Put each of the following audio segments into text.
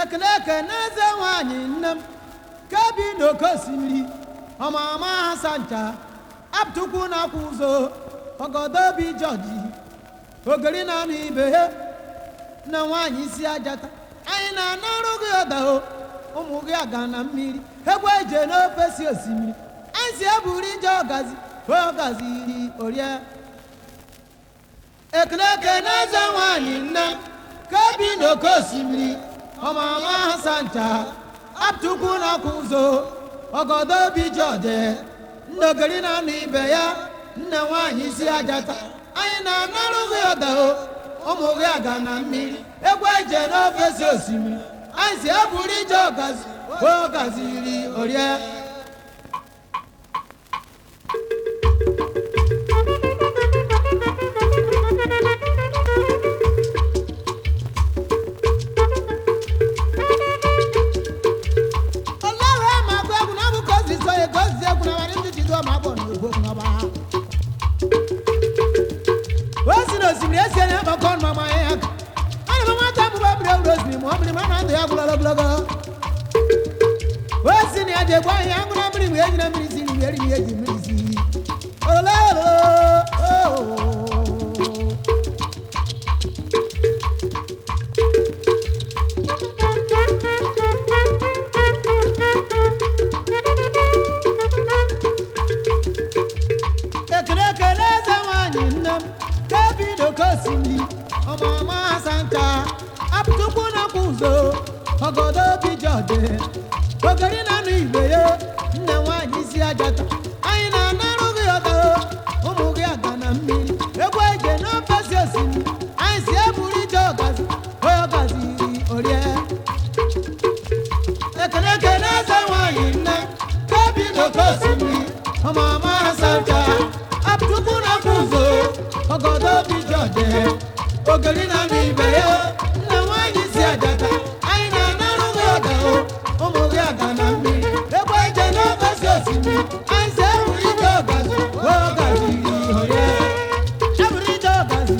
Ekeleke n'eze nwanyị nne m ka bi n'oke osimiri ọmama ha sancha apụtụkwu na-akwụ ụzọ ọgọdọ obi jọji ogiri na-anụ ibe ha na nwanyị isi ajata anyị na-anarụ gị ọdao ụmụ gị aga na mmiri egwu eje n'ofe si osimiri anyị si eburu ije ọgazi iri orie Ekeleke n'eze nwanyị nne m ka bi n'oke osimiri ọmama ha sancha apụtụkwu na-akwụ ụzọ ọgọdọ obi jọje ndogiri na-anụ ibe ya nne nwanyị isi ajata anyị na-anarụ gị ọdao ụmụ gị aga na mmiri egwu eje n'ofe si osimiri anyị si eburu ije ọgazi iri orie ọgọdọ obi jọde ogiri na-anụ ibe ya nne nwanyị isi ajata anyị na-anarụ gị ọdọ ụmụ gị aga na mmiri egwu eje n'ofe si osimiri anyị si eburu ije ọgazi iri orie Ekeleke n'eze nwanyị nne ka bi n'oke osimiri ọmama ha sancha apụtụkwu na-akwụ ụzọ ọgọdọ obi jọde ogiri na-anụ ibe ya nne nwanyị isi ajata ụmụ gị aga na mmiri egwu eje n'ofe si osimiri anyị si eburu ije ọgazi iri orie eburu ije ọgazi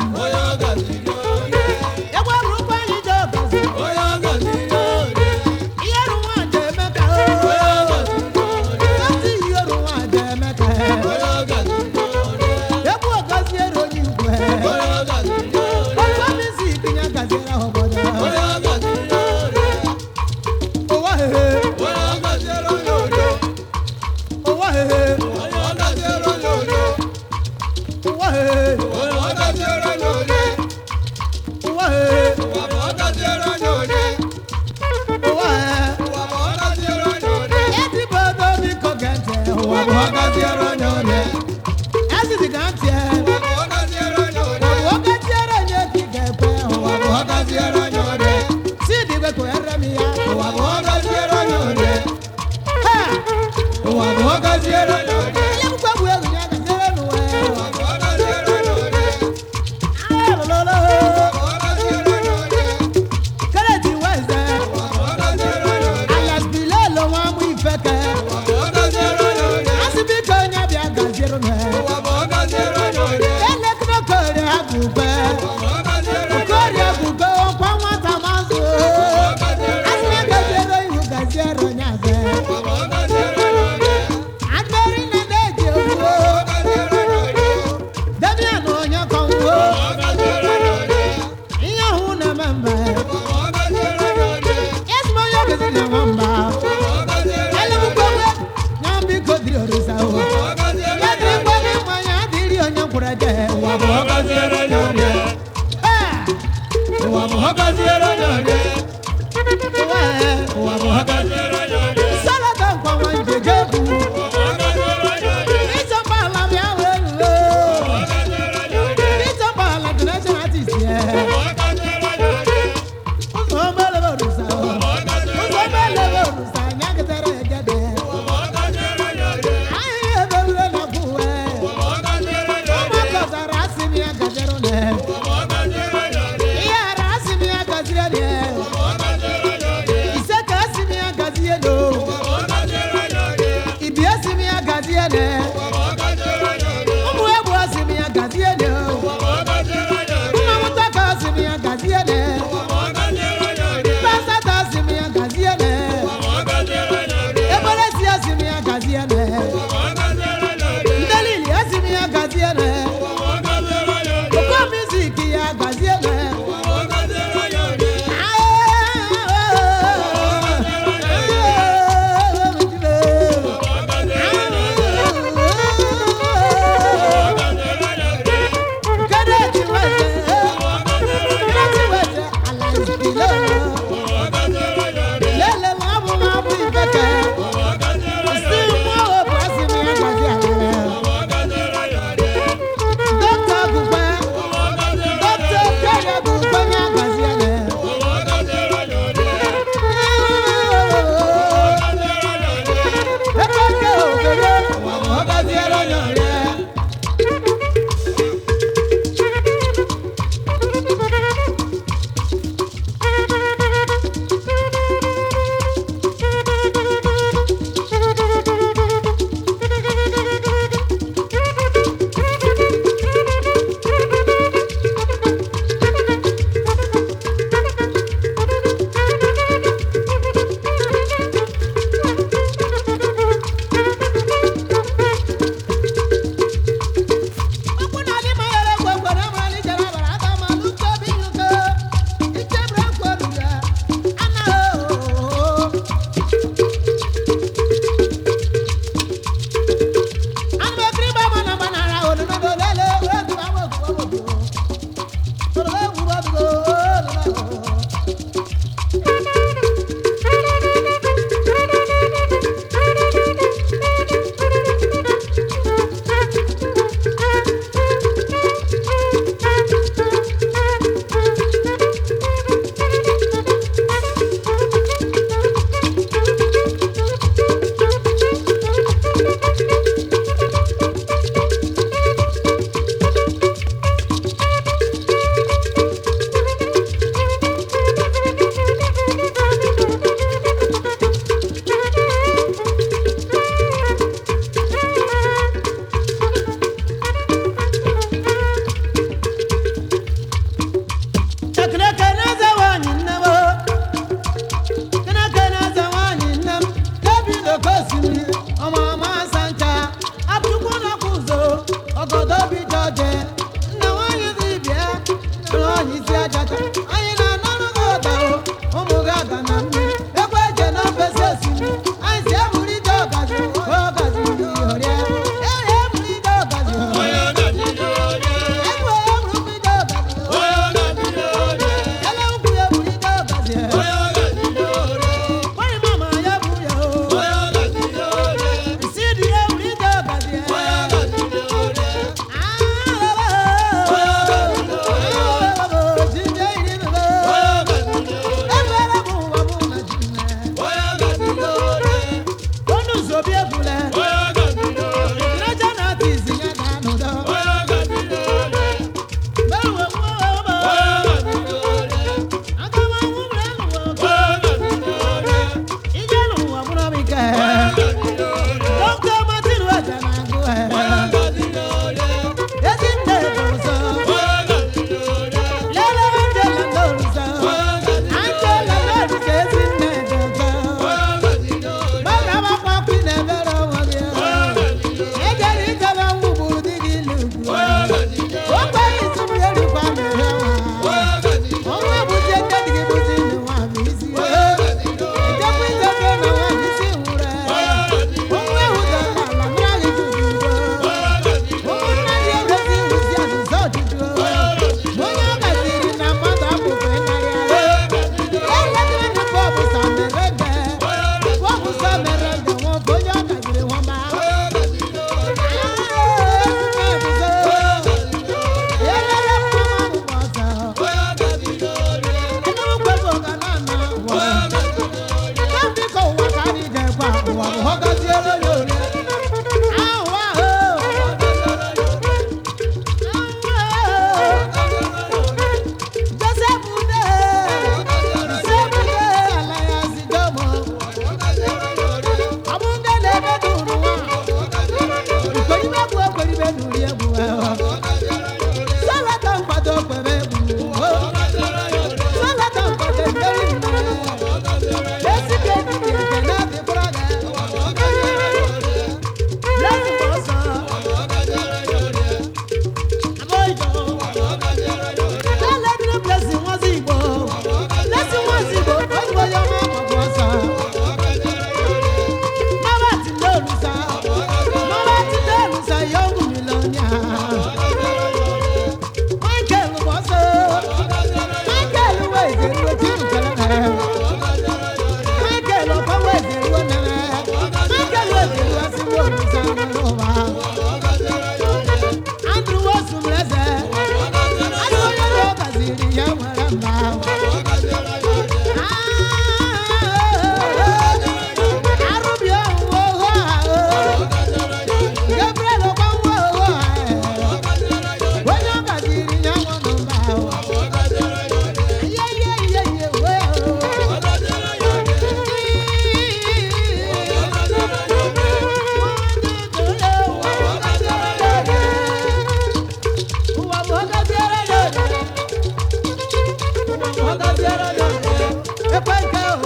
egwu eburukwa anyị ije ọgazi ihe ru nwaanyị emeka ezi ihe ru nwaanyị emeka egwu ọgazi eru onye igwe otu isi ikinye gaziere ahụ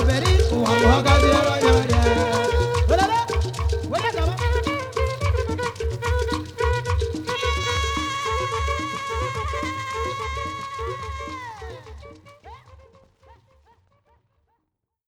obere ụwa bụ ọgazi onye ọrịa